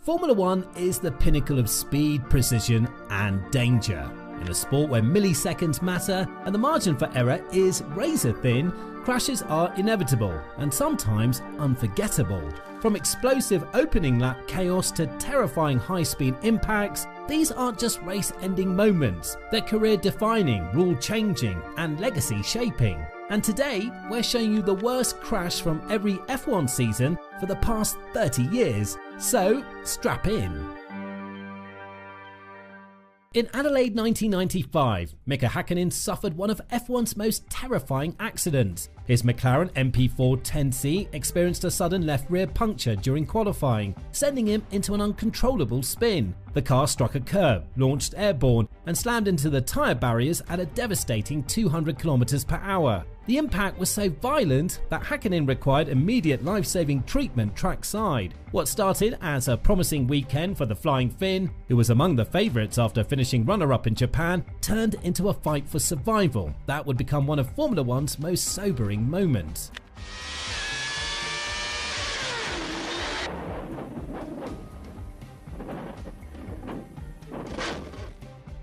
Formula One is the pinnacle of speed, precision and danger. In a sport where milliseconds matter and the margin for error is razor thin, crashes are inevitable and sometimes unforgettable. From explosive opening lap chaos to terrifying high-speed impacts, these aren't just race-ending moments, they're career-defining, rule-changing and legacy-shaping. And today, we're showing you the worst crash from every F1 season for the past 30 years, so strap in. In Adelaide 1995, Mika Häkkinen suffered one of F1's most terrifying accidents. His McLaren MP4 10C experienced a sudden left rear puncture during qualifying, sending him into an uncontrollable spin. The car struck a curb, launched airborne, and slammed into the tyre barriers at a devastating 200 km/h. The impact was so violent that Häkkinen required immediate life-saving treatment trackside. What started as a promising weekend for the Flying Finn, who was among the favourites after finishing runner-up in Japan, turned into a fight for survival that would become one of Formula One's most sobering moments.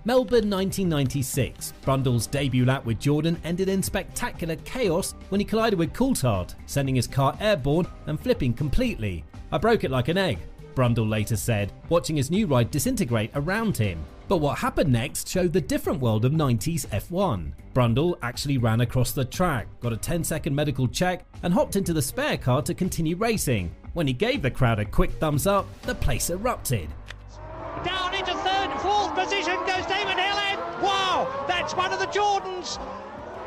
Melbourne 1996. Brundle's debut lap with Jordan ended in spectacular chaos when he collided with Coulthard, sending his car airborne and flipping completely. "I broke it like an egg," Brundle later said, watching his new ride disintegrate around him. But what happened next showed the different world of 90s F1. Brundle actually ran across the track, got a 10-second medical check and hopped into the spare car to continue racing. When he gave the crowd a quick thumbs up, the place erupted. Down into third and fourth position goes Damon Hill in. Wow, that's one of the Jordans.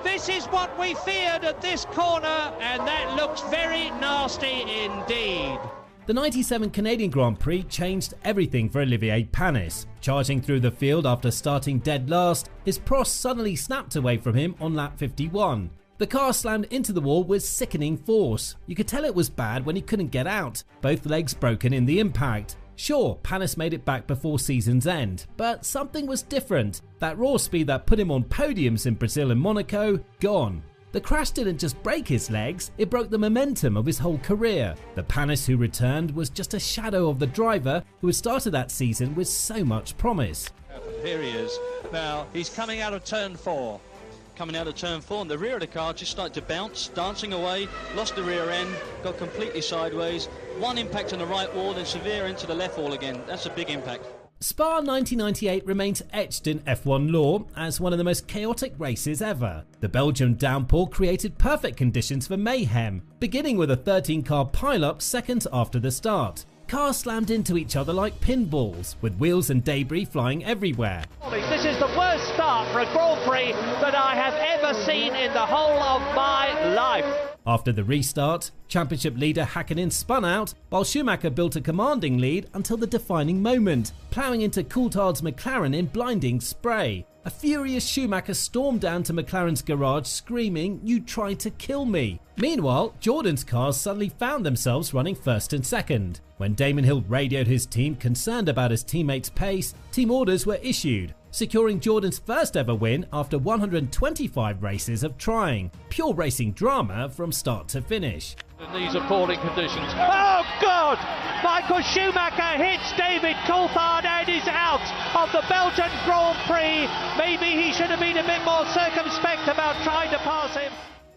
This is what we feared at this corner, and that looks very nasty indeed. The 97 Canadian Grand Prix changed everything for Olivier Panis. Charging through the field after starting dead last, his Prost suddenly snapped away from him on lap 51. The car slammed into the wall with sickening force. You could tell it was bad when he couldn't get out, both legs broken in the impact. Sure, Panis made it back before season's end, but something was different. That raw speed that put him on podiums in Brazil and Monaco, gone. The crash didn't just break his legs, it broke the momentum of his whole career. The Panis who returned was just a shadow of the driver who had started that season with so much promise. Here he is. Now, he's coming out of turn 4. Coming out of turn 4, and the rear of the car just started to bounce, dancing away, lost the rear end, got completely sideways. One impact on the right wall, then severe into the left wall again. That's a big impact. Spa 1998 remains etched in F1 lore as one of the most chaotic races ever. The Belgian downpour created perfect conditions for mayhem, beginning with a 13-car pile-up seconds after the start. Cars slammed into each other like pinballs, with wheels and debris flying everywhere. This is the worst start for a Grand Prix that I have ever seen in the whole of my life. After the restart, championship leader Häkkinen spun out, while Schumacher built a commanding lead until the defining moment, ploughing into Coulthard's McLaren in blinding spray. A furious Schumacher stormed down to McLaren's garage screaming, "You tried to kill me." Meanwhile, Jordan's cars suddenly found themselves running first and second. When Damon Hill radioed his team concerned about his teammates' pace, team orders were issued, securing Jordan's first ever win after 125 races of trying. Pure racing drama from start to finish. In these appalling conditions. Oh God! Michael Schumacher hits David Coulthard and is out of the Belgian Grand Prix. Maybe he should have been a bit more circumspect about trying to pass him.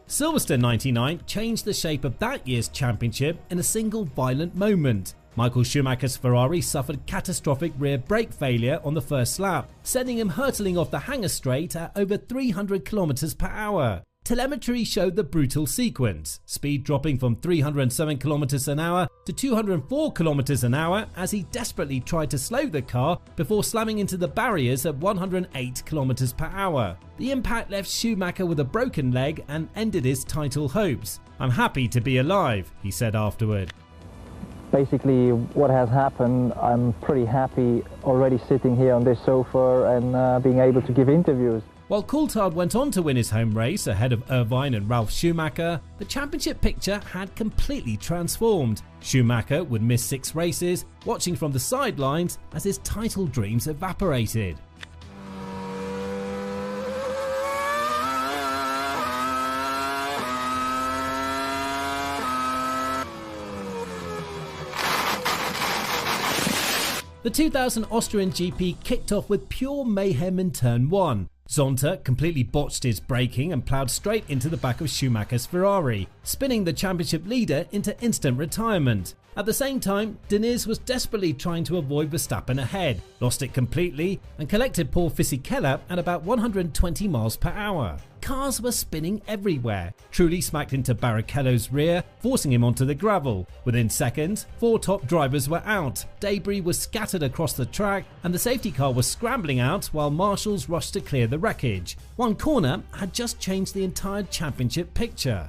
Silverstone 99 changed the shape of that year's championship in a single violent moment. Michael Schumacher's Ferrari suffered catastrophic rear brake failure on the first lap, sending him hurtling off the hangar straight at over 300 km/h. Telemetry showed the brutal sequence, speed dropping from 307 km/h to 204 km/h as he desperately tried to slow the car before slamming into the barriers at 108 km/h. The impact left Schumacher with a broken leg and ended his title hopes. "I'm happy to be alive," he said afterward. Basically, what has happened, I'm pretty happy already sitting here on this sofa and being able to give interviews. While Coulthard went on to win his home race ahead of Irvine and Ralf Schumacher, the championship picture had completely transformed. Schumacher would miss 6 races, watching from the sidelines as his title dreams evaporated. The 2000 Austrian GP kicked off with pure mayhem in turn 1. Zonta completely botched his braking and ploughed straight into the back of Schumacher's Ferrari, spinning the championship leader into instant retirement. At the same time, Diniz was desperately trying to avoid Verstappen ahead, lost it completely, and collected Paul Fisichella at about 120 miles per hour. Cars were spinning everywhere. Trulli smacked into Barrichello's rear, forcing him onto the gravel. Within seconds, 4 top drivers were out, debris was scattered across the track, and the safety car was scrambling out while marshals rushed to clear the wreckage. One corner had just changed the entire championship picture.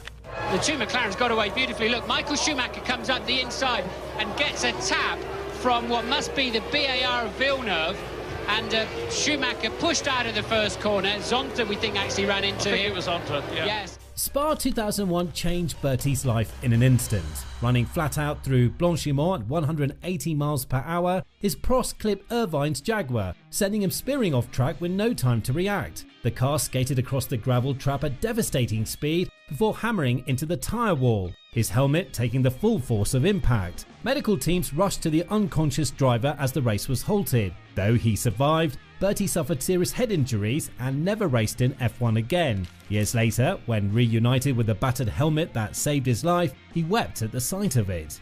The two McLarens got away beautifully. Look, Michael Schumacher comes up the inside and gets a tap from what must be the BAR of Villeneuve. And Schumacher pushed out of the first corner. Zonta, we think, actually ran into him. I think it was Zonta, yeah. Yes. Spa 2001 changed Bertie's life in an instant. Running flat out through Blanchimont at 180 miles per hour, his Prost clipped Irvine's Jaguar, sending him spearing off track with no time to react. The car skated across the gravel trap at devastating speed before hammering into the tyre wall, his helmet taking the full force of impact. Medical teams rushed to the unconscious driver as the race was halted. Though he survived, Bertie suffered serious head injuries and never raced in F1 again. Years later, when reunited with the battered helmet that saved his life, he wept at the sight of it.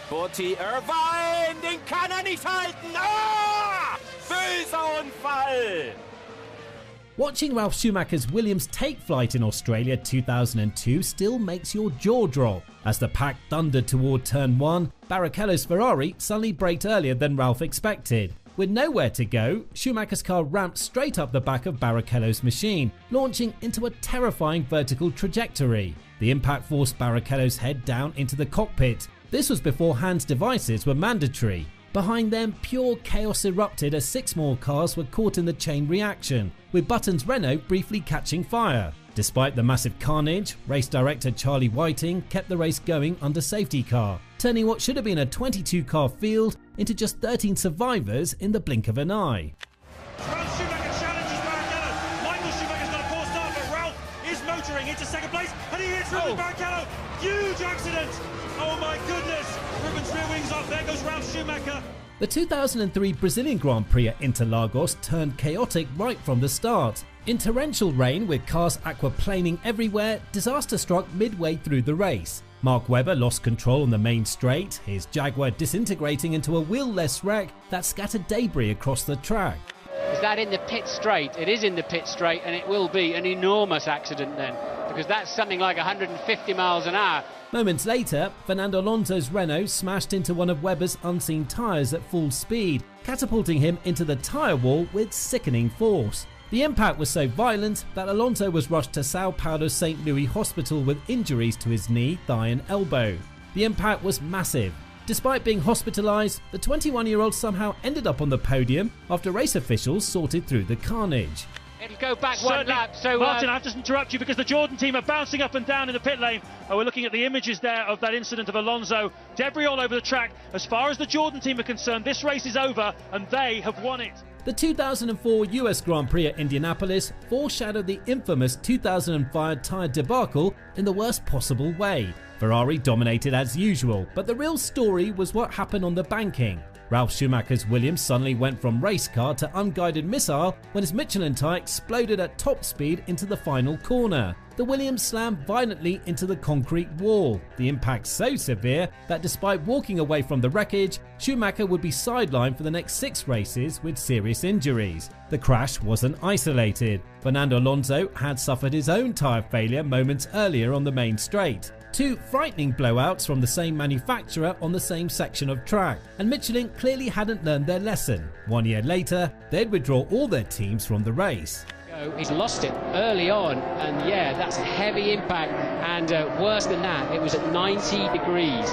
Bertie Irvine, den kann nicht halten! Ah! Böser Unfall! Watching Ralf Schumacher's Williams take flight in Australia 2002 still makes your jaw drop. As the pack thundered toward turn 1, Barrichello's Ferrari suddenly braked earlier than Ralf expected. With nowhere to go, Schumacher's car ramped straight up the back of Barrichello's machine, launching into a terrifying vertical trajectory. The impact forced Barrichello's head down into the cockpit. This was before hands devices were mandatory. Behind them, pure chaos erupted as 6 more cars were caught in the chain reaction, with Button's Renault briefly catching fire. Despite the massive carnage, race director Charlie Whiting kept the race going under safety car, turning what should have been a 22-car field into just 13 survivors in the blink of an eye. Ralf Schumacher challenges Barrichello. Michael Schumacher's got a poor start, but Ralf is motoring into second place, and he hits Rubens Barrichello. Huge accident! Oh my goodness! Rubens rear wings off. There goes Ralf Schumacher. The 2003 Brazilian Grand Prix at Interlagos turned chaotic right from the start. In torrential rain with cars aquaplaning everywhere, disaster struck midway through the race. Mark Webber lost control on the main straight, his Jaguar disintegrating into a wheel-less wreck that scattered debris across the track. Is that in the pit straight? It is in the pit straight, and it will be an enormous accident then, because that's something like 150 miles an hour. Moments later, Fernando Alonso's Renault smashed into one of Webber's unseen tyres at full speed, catapulting him into the tyre wall with sickening force. The impact was so violent that Alonso was rushed to Sao Paulo's St. Louis Hospital with injuries to his knee, thigh and elbow. The impact was massive. Despite being hospitalised, the 21-year-old somehow ended up on the podium after race officials sorted through the carnage. It'll go back one lap. So Martin, I have to interrupt you because the Jordan team are bouncing up and down in the pit lane. We're looking at the images there of that incident of Alonso. Debris all over the track. As far as the Jordan team are concerned, this race is over and they have won it. The 2004 US Grand Prix at Indianapolis foreshadowed the infamous 2005 tyre debacle in the worst possible way. Ferrari dominated as usual, but the real story was what happened on the banking. Ralf Schumacher's Williams suddenly went from race car to unguided missile when his Michelin tyre exploded at top speed into the final corner. The Williams slammed violently into the concrete wall, the impact so severe that despite walking away from the wreckage, Schumacher would be sidelined for the next 6 races with serious injuries. The crash wasn't isolated. Fernando Alonso had suffered his own tyre failure moments earlier on the main straight. 2 frightening blowouts from the same manufacturer on the same section of track, and Michelin clearly hadn't learned their lesson. 1 year later, they'd withdraw all their teams from the race. he's lost it early on, and yeah, that's a heavy impact, and worse than that, it was at 90 degrees.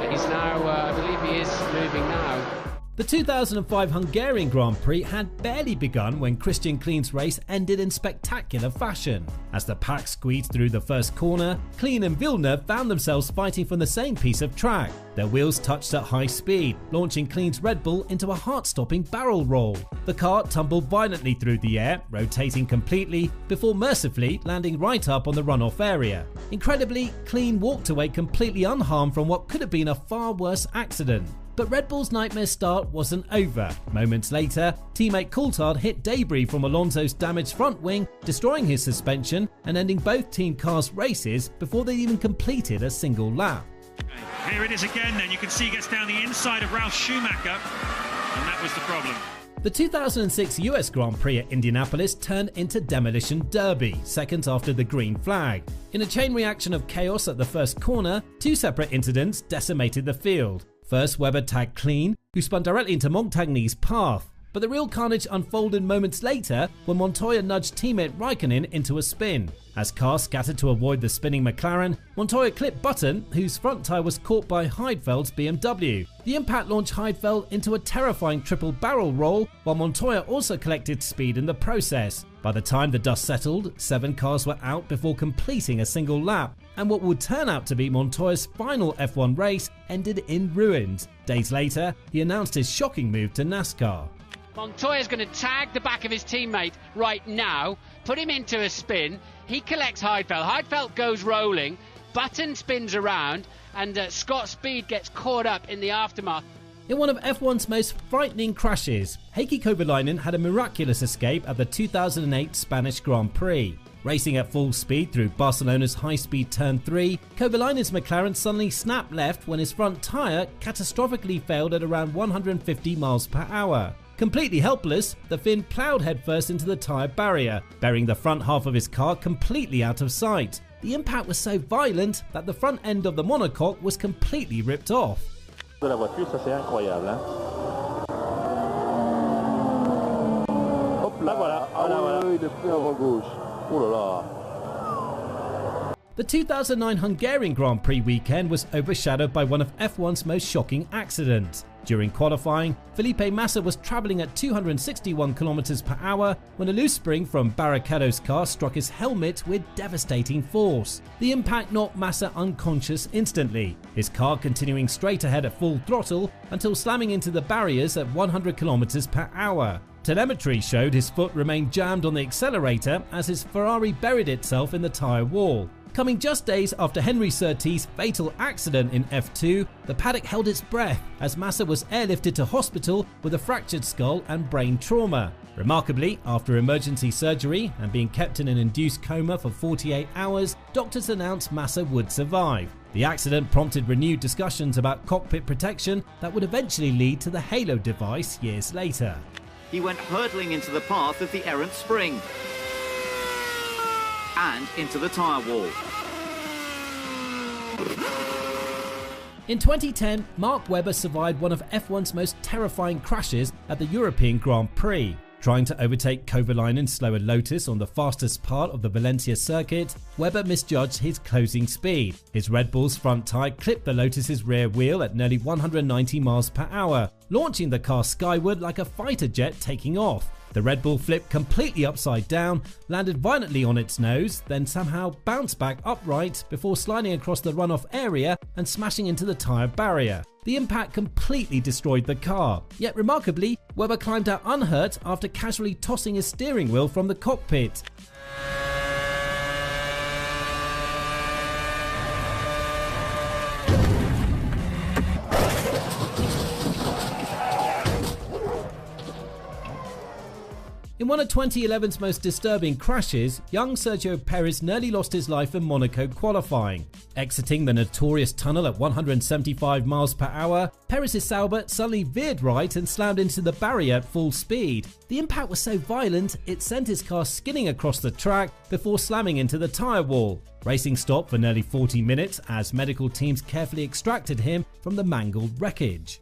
He's now, I believe he is moving now. The 2005 Hungarian Grand Prix had barely begun when Christian Klein's race ended in spectacular fashion. As the pack squeezed through the first corner, Klein and Villeneuve found themselves fighting for the same piece of track. Their wheels touched at high speed, launching Klein's Red Bull into a heart-stopping barrel roll. The car tumbled violently through the air, rotating completely before mercifully landing right up on the runoff area. Incredibly, Klein walked away completely unharmed from what could have been a far worse accident. But Red Bull's nightmare start wasn't over. Moments later, teammate Coulthard hit debris from Alonso's damaged front wing, destroying his suspension and ending both team cars' races before they even completed a single lap. Here it is again then, you can see he gets down the inside of Ralf Schumacher, and that was the problem. The 2006 US Grand Prix at Indianapolis turned into Demolition Derby, seconds after the green flag. In a chain reaction of chaos at the first corner, two separate incidents decimated the field. First, Webber tagged clean, who spun directly into Montagny's path. But the real carnage unfolded moments later when Montoya nudged teammate Raikkonen into a spin. As cars scattered to avoid the spinning McLaren, Montoya clipped Button, whose front tyre was caught by Heidfeld's BMW. The impact launched Heidfeld into a terrifying triple barrel roll, while Montoya also collected speed in the process. By the time the dust settled, 7 cars were out before completing a single lap, and what would turn out to be Montoya's final F1 race ended in ruins. Days later, he announced his shocking move to NASCAR. Montoya's going to tag the back of his teammate right now, put him into a spin. He collects Heidfeld. Heidfeld goes rolling, Button spins around, and Scott Speed gets caught up in the aftermath. In one of F1's most frightening crashes, Heikki Kovalainen had a miraculous escape at the 2008 Spanish Grand Prix. Racing at full speed through Barcelona's high-speed turn 3, Kovalainen's McLaren suddenly snapped left when his front tyre catastrophically failed at around 150 miles per hour. Completely helpless, the Finn ploughed headfirst into the tyre barrier, burying the front half of his car completely out of sight. The impact was so violent that the front end of the monocoque was completely ripped off. La voiture, ça c'est incroyable, hein. Hop là, voilà. Ah oui, il est pris avant gauche. Oh là là. The 2009 Hungarian Grand Prix weekend was overshadowed by one of F1's most shocking accidents. During qualifying, Felipe Massa was travelling at 261 km per hour when a loose spring from Barrichello's car struck his helmet with devastating force. The impact knocked Massa unconscious instantly, his car continuing straight ahead at full throttle until slamming into the barriers at 100 km per hour. Telemetry showed his foot remained jammed on the accelerator as his Ferrari buried itself in the tyre wall. Coming just days after Henry Surtees' fatal accident in F2, the paddock held its breath as Massa was airlifted to hospital with a fractured skull and brain trauma. Remarkably, after emergency surgery and being kept in an induced coma for 48 hours, doctors announced Massa would survive. The accident prompted renewed discussions about cockpit protection that would eventually lead to the Halo device years later. He went hurtling into the path of the errant spring and into the tyre wall. In 2010, Mark Webber survived one of F1's most terrifying crashes at the European Grand Prix. Trying to overtake Kovalainen's slower Lotus on the fastest part of the Valencia circuit, Webber misjudged his closing speed. His Red Bull's front tyre clipped the Lotus's rear wheel at nearly 190 miles per hour, launching the car skyward like a fighter jet taking off. The Red Bull flipped completely upside down, landed violently on its nose, then somehow bounced back upright before sliding across the runoff area and smashing into the tyre barrier. The impact completely destroyed the car, yet remarkably, Webber climbed out unhurt after casually tossing his steering wheel from the cockpit. In one of 2011's most disturbing crashes, young Sergio Perez nearly lost his life in Monaco qualifying. Exiting the notorious tunnel at 175 miles per hour, Perez's Sauber suddenly veered right and slammed into the barrier at full speed. The impact was so violent, it sent his car skidding across the track before slamming into the tyre wall. Racing stopped for nearly 40 minutes as medical teams carefully extracted him from the mangled wreckage.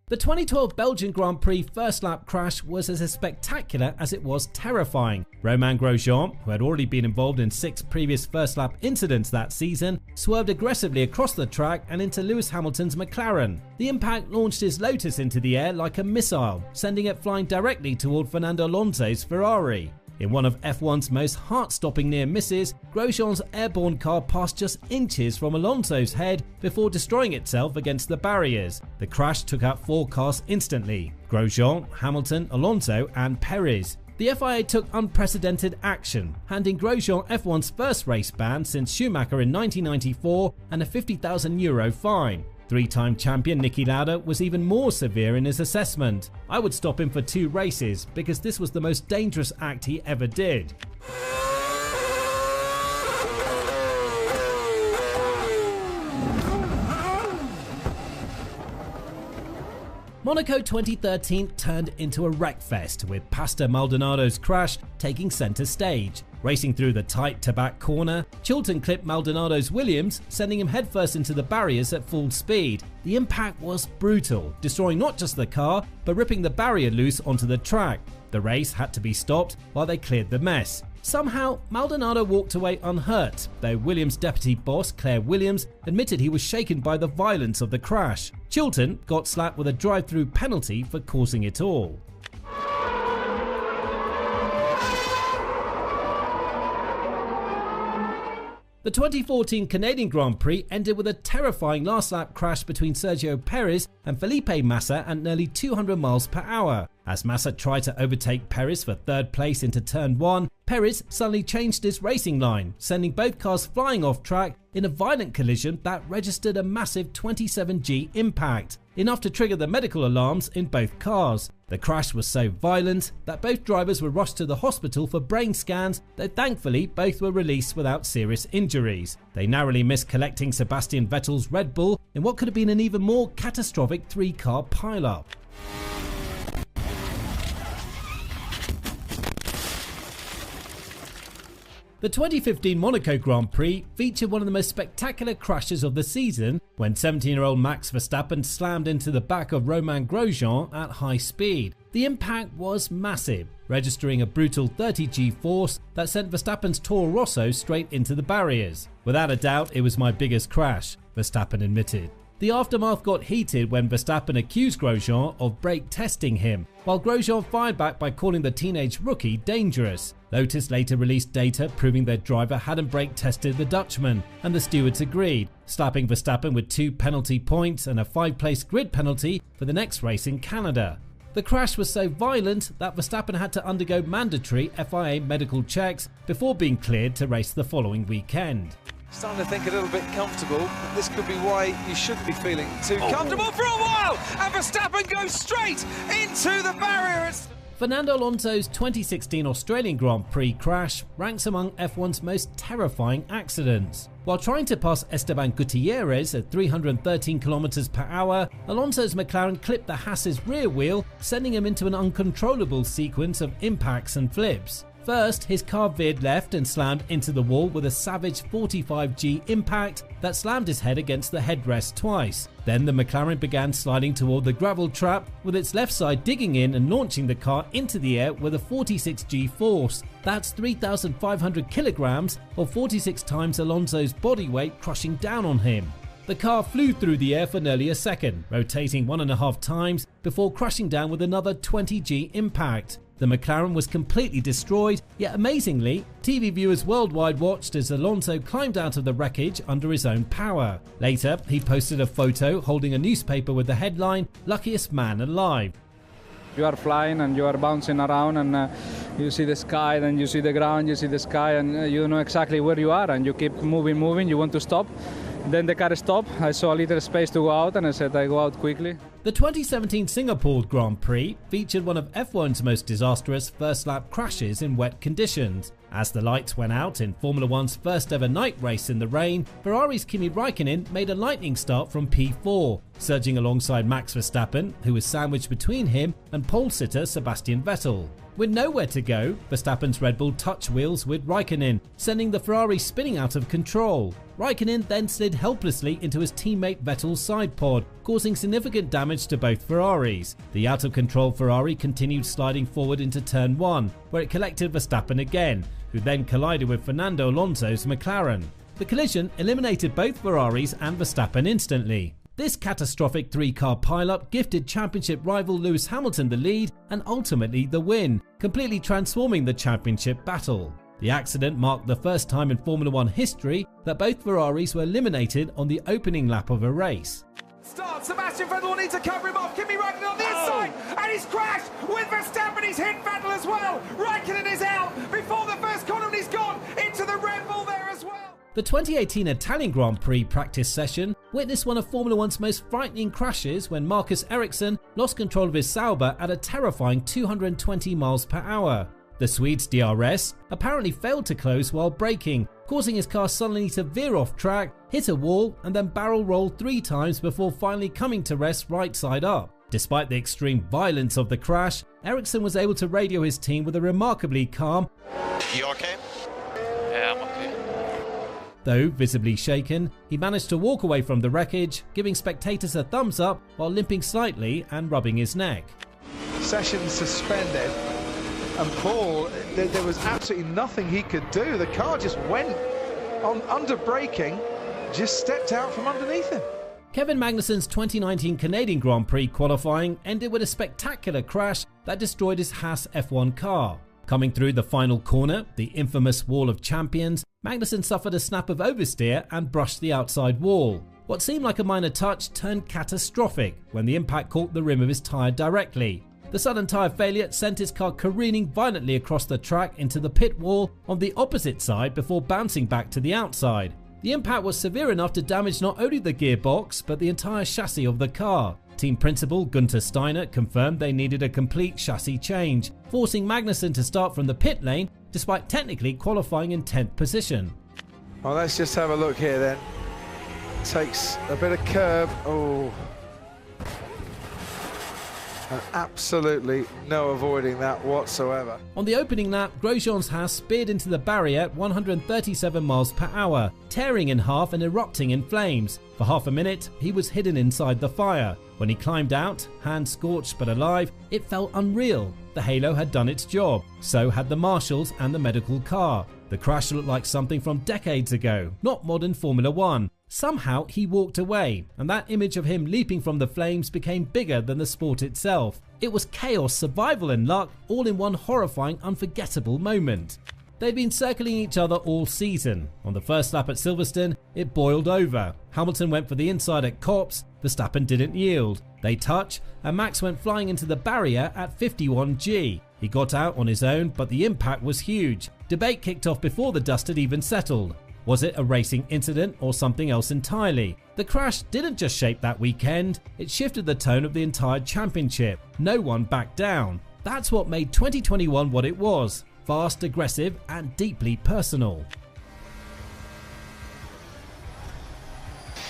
The 2012 Belgian Grand Prix first lap crash was as spectacular as it was terrifying. Romain Grosjean, who had already been involved in 6 previous first lap incidents that season, swerved aggressively across the track and into Lewis Hamilton's McLaren. The impact launched his Lotus into the air like a missile, sending it flying directly toward Fernando Alonso's Ferrari. In one of F1's most heart-stopping near misses, Grosjean's airborne car passed just inches from Alonso's head before destroying itself against the barriers. The crash took out 4 cars instantly: Grosjean, Hamilton, Alonso and Perez. The The FIA took unprecedented action, handing Grosjean F1's first race ban since Schumacher in 1994 and a €50,000 fine. Three-time champion Niki Lauda was even more severe in his assessment. "I would stop him for 2 races because this was the most dangerous act he ever did." Monaco 2013 turned into a wreckfest, with Pastor Maldonado's crash taking centre stage. Racing through the tight to-back corner, Chilton clipped Maldonado's Williams, sending him headfirst into the barriers at full speed. The impact was brutal, destroying not just the car, but ripping the barrier loose onto the track. The race had to be stopped while they cleared the mess. Somehow, Maldonado walked away unhurt, though Williams' deputy boss, Claire Williams, admitted he was shaken by the violence of the crash. Chilton got slapped with a drive-through penalty for causing it all. The 2014 Canadian Grand Prix ended with a terrifying last-lap crash between Sergio Perez and Felipe Massa at nearly 200 miles per hour. As Massa tried to overtake Perez for third place into turn 1, Perez suddenly changed his racing line, sending both cars flying off track in a violent collision that registered a massive 27G impact, enough to trigger the medical alarms in both cars. The crash was so violent that both drivers were rushed to the hospital for brain scans, though thankfully both were released without serious injuries. They narrowly missed collecting Sebastian Vettel's Red Bull in what could have been an even more catastrophic 3-car pileup. The 2015 Monaco Grand Prix featured one of the most spectacular crashes of the season when 17-year-old Max Verstappen slammed into the back of Romain Grosjean at high speed. The impact was massive, registering a brutal 30G force that sent Verstappen's Toro Rosso straight into the barriers. "Without a doubt, it was my biggest crash," Verstappen admitted. The aftermath got heated when Verstappen accused Grosjean of brake testing him, while Grosjean fired back by calling the teenage rookie dangerous. Lotus later released data proving their driver hadn't brake tested the Dutchman, and the stewards agreed, slapping Verstappen with 2 penalty points and a 5-place grid penalty for the next race in Canada. The crash was so violent that Verstappen had to undergo mandatory FIA medical checks before being cleared to race the following weekend. Starting to think a little bit comfortable. This could be why you shouldn't be feeling too comfortable for a while. And Verstappen goes straight into the barrier. Fernando Alonso's 2016 Australian Grand Prix crash ranks among F1's most terrifying accidents. While trying to pass Esteban Gutierrez at 313 km per hour, Alonso's McLaren clipped the Haas's rear wheel, sending him into an uncontrollable sequence of impacts and flips. First, his car veered left and slammed into the wall with a savage 45G impact that slammed his head against the headrest twice. Then the McLaren began sliding toward the gravel trap, with its left side digging in and launching the car into the air with a 46G force. That's 3,500 kilograms, or 46 times Alonso's body weight, crushing down on him. The car flew through the air for nearly a second, rotating 1.5 times before crashing down with another 20G impact. The McLaren was completely destroyed, yet amazingly, TV viewers worldwide watched as Alonso climbed out of the wreckage under his own power. Later, he posted a photo holding a newspaper with the headline, "Luckiest Man Alive." You are flying and you are bouncing around, and you see the sky, then you see the ground, you see the sky, and you know exactly where you are, and you keep moving, you want to stop. Then the car stopped. I saw a little space to go out, and I said I go out quickly. The 2017 Singapore Grand Prix featured one of F1's most disastrous first-lap crashes in wet conditions. As the lights went out in Formula One's first ever night race in the rain, Ferrari's Kimi Raikkonen made a lightning start from P4, surging alongside Max Verstappen, who was sandwiched between him and pole sitter Sebastian Vettel. With nowhere to go, Verstappen's Red Bull touched wheels with Raikkonen, sending the Ferrari spinning out of control. Raikkonen then slid helplessly into his teammate Vettel's side pod, causing significant damage to both Ferraris. The out-of-control Ferrari continued sliding forward into turn 1, where it collected Verstappen again, who then collided with Fernando Alonso's McLaren. The collision eliminated both Ferraris and Verstappen instantly. This catastrophic 3-car pileup gifted championship rival Lewis Hamilton the lead and ultimately the win, completely transforming the championship battle. The accident marked the first time in Formula One history that both Ferraris were eliminated on the opening lap of a race. Start. Sebastian Vettel will need to cover him off. Kimi Raikkonen on the inside, and he's crashed with Verstappen. He's hit Vettel as well. Raikkonen is out before the first corner, and he's gone into the Red Bull there as well. The 2018 Italian Grand Prix practice session witnessed one of Formula One's most frightening crashes when Marcus Ericsson lost control of his Sauber at a terrifying 220 miles per hour. The Swede's DRS apparently failed to close while braking, causing his car suddenly to veer off track, hit a wall, and then barrel roll 3 times before finally coming to rest right side up. Despite the extreme violence of the crash, Ericsson was able to radio his team with a remarkably calm, "You okay?" "Yeah, I'm okay." Though visibly shaken, he managed to walk away from the wreckage, giving spectators a thumbs up while limping slightly and rubbing his neck. Session suspended. And Paul, there was absolutely nothing he could do. The car just went on under braking, just stepped out from underneath him. Kevin Magnussen's 2019 Canadian Grand Prix qualifying ended with a spectacular crash that destroyed his Haas F1 car. Coming through the final corner, the infamous Wall of Champions, Magnussen suffered a snap of oversteer and brushed the outside wall. What seemed like a minor touch turned catastrophic when the impact caught the rim of his tyre directly. The sudden tyre failure sent his car careening violently across the track into the pit wall on the opposite side before bouncing back to the outside. The impact was severe enough to damage not only the gearbox but the entire chassis of the car. Team principal Gunther Steiner confirmed they needed a complete chassis change, forcing Magnussen to start from the pit lane despite technically qualifying in 10th position. Well, let's just have a look here then. Takes a bit of curb. Oh. And absolutely no avoiding that whatsoever. On the opening lap, Grosjean's Haas speared into the barrier at 137 miles per hour, tearing in half and erupting in flames. For half a minute, he was hidden inside the fire. When he climbed out, hands scorched but alive, it felt unreal. The halo had done its job, so had the marshals and the medical car. The crash looked like something from decades ago, not modern Formula One. Somehow he walked away, and that image of him leaping from the flames became bigger than the sport itself. It was chaos, survival and luck, all in one horrifying, unforgettable moment. They'd been circling each other all season. On the first lap at Silverstone, it boiled over. Hamilton went for the inside at Copse, Verstappen didn't yield. They touch, and Max went flying into the barrier at 51G. He got out on his own, but the impact was huge. Debate kicked off before the dust had even settled. Was it a racing incident or something else entirely? The crash didn't just shape that weekend, it shifted the tone of the entire championship. No one backed down. That's what made 2021 what it was. Fast, aggressive and deeply personal.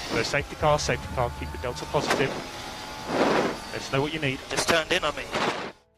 So safety car, keep the delta positive. Let's know what you need. Just turned in on me.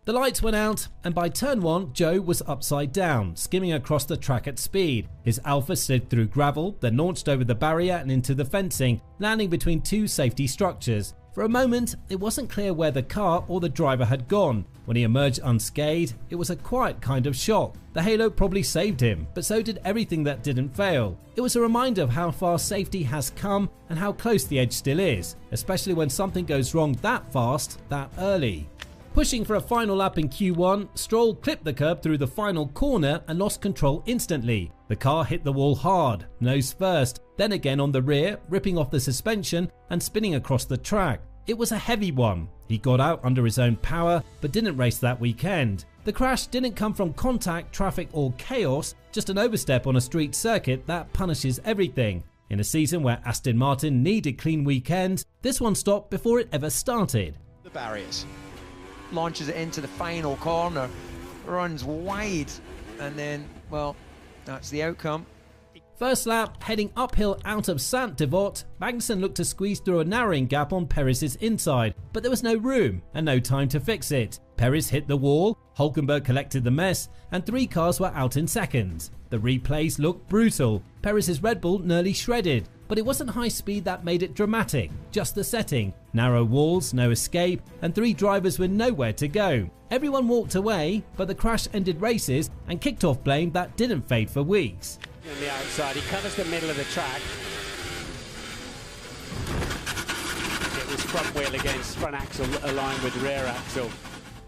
The lights went out, and by turn 1, Joe was upside down, skimming across the track at speed. His Alfa slid through gravel, then launched over the barrier and into the fencing, landing between 2 safety structures. For a moment, it wasn't clear where the car or the driver had gone. When he emerged unscathed, it was a quiet kind of shock. The halo probably saved him, but so did everything that didn't fail. It was a reminder of how far safety has come and how close the edge still is, especially when something goes wrong that fast, that early. Pushing for a final lap in Q1, Stroll clipped the curb through the final corner and lost control instantly. The car hit the wall hard, nose first, then again on the rear, ripping off the suspension and spinning across the track. It was a heavy one. He got out under his own power, but didn't race that weekend. The crash didn't come from contact, traffic or chaos, just an overstep on a street circuit that punishes everything. In a season where Aston Martin needed clean weekends, this one stopped before it ever started. The barriers. Launches it into the final corner, runs wide, and then, well, that's the outcome. First lap, heading uphill out of Saint-Devote, Magnussen looked to squeeze through a narrowing gap on Perez's inside, but there was no room and no time to fix it. Perez hit the wall, Hülkenberg collected the mess, and 3 cars were out in seconds. The replays looked brutal. Perez's Red Bull nearly shredded, but it wasn't high speed that made it dramatic, just the setting. Narrow walls, no escape, and 3 drivers with nowhere to go. Everyone walked away, but the crash ended races and kicked off blame that didn't fade for weeks. On the outside, he covers the middle of the track. It was front wheel against front axle aligned with rear axle.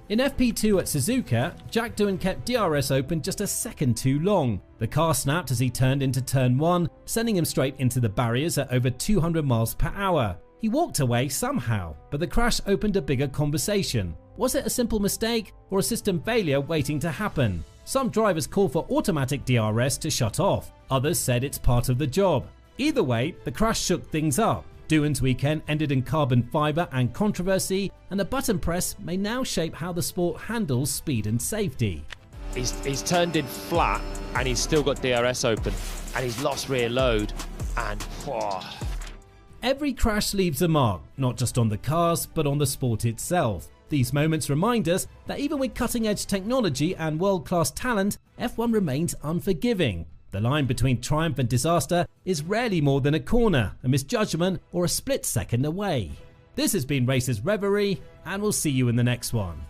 In FP2 at Suzuka, Jack Doohan kept DRS open just a second too long. The car snapped as he turned into turn 1, sending him straight into the barriers at over 200 miles per hour. He walked away somehow, but the crash opened a bigger conversation. Was it a simple mistake or a system failure waiting to happen? Some drivers call for automatic DRS to shut off. Others said it's part of the job. Either way, the crash shook things up. Doohan's weekend ended in carbon fibre and controversy, and the button press may now shape how the sport handles speed and safety. He's turned in flat and he's still got DRS open and he's lost rear load and Every crash leaves a mark, not just on the cars but on the sport itself. These moments remind us that even with cutting-edge technology and world-class talent, F1 remains unforgiving. The line between triumph and disaster is rarely more than a corner, a misjudgment, or a split second away. This has been Racers Reverie, and we'll see you in the next one.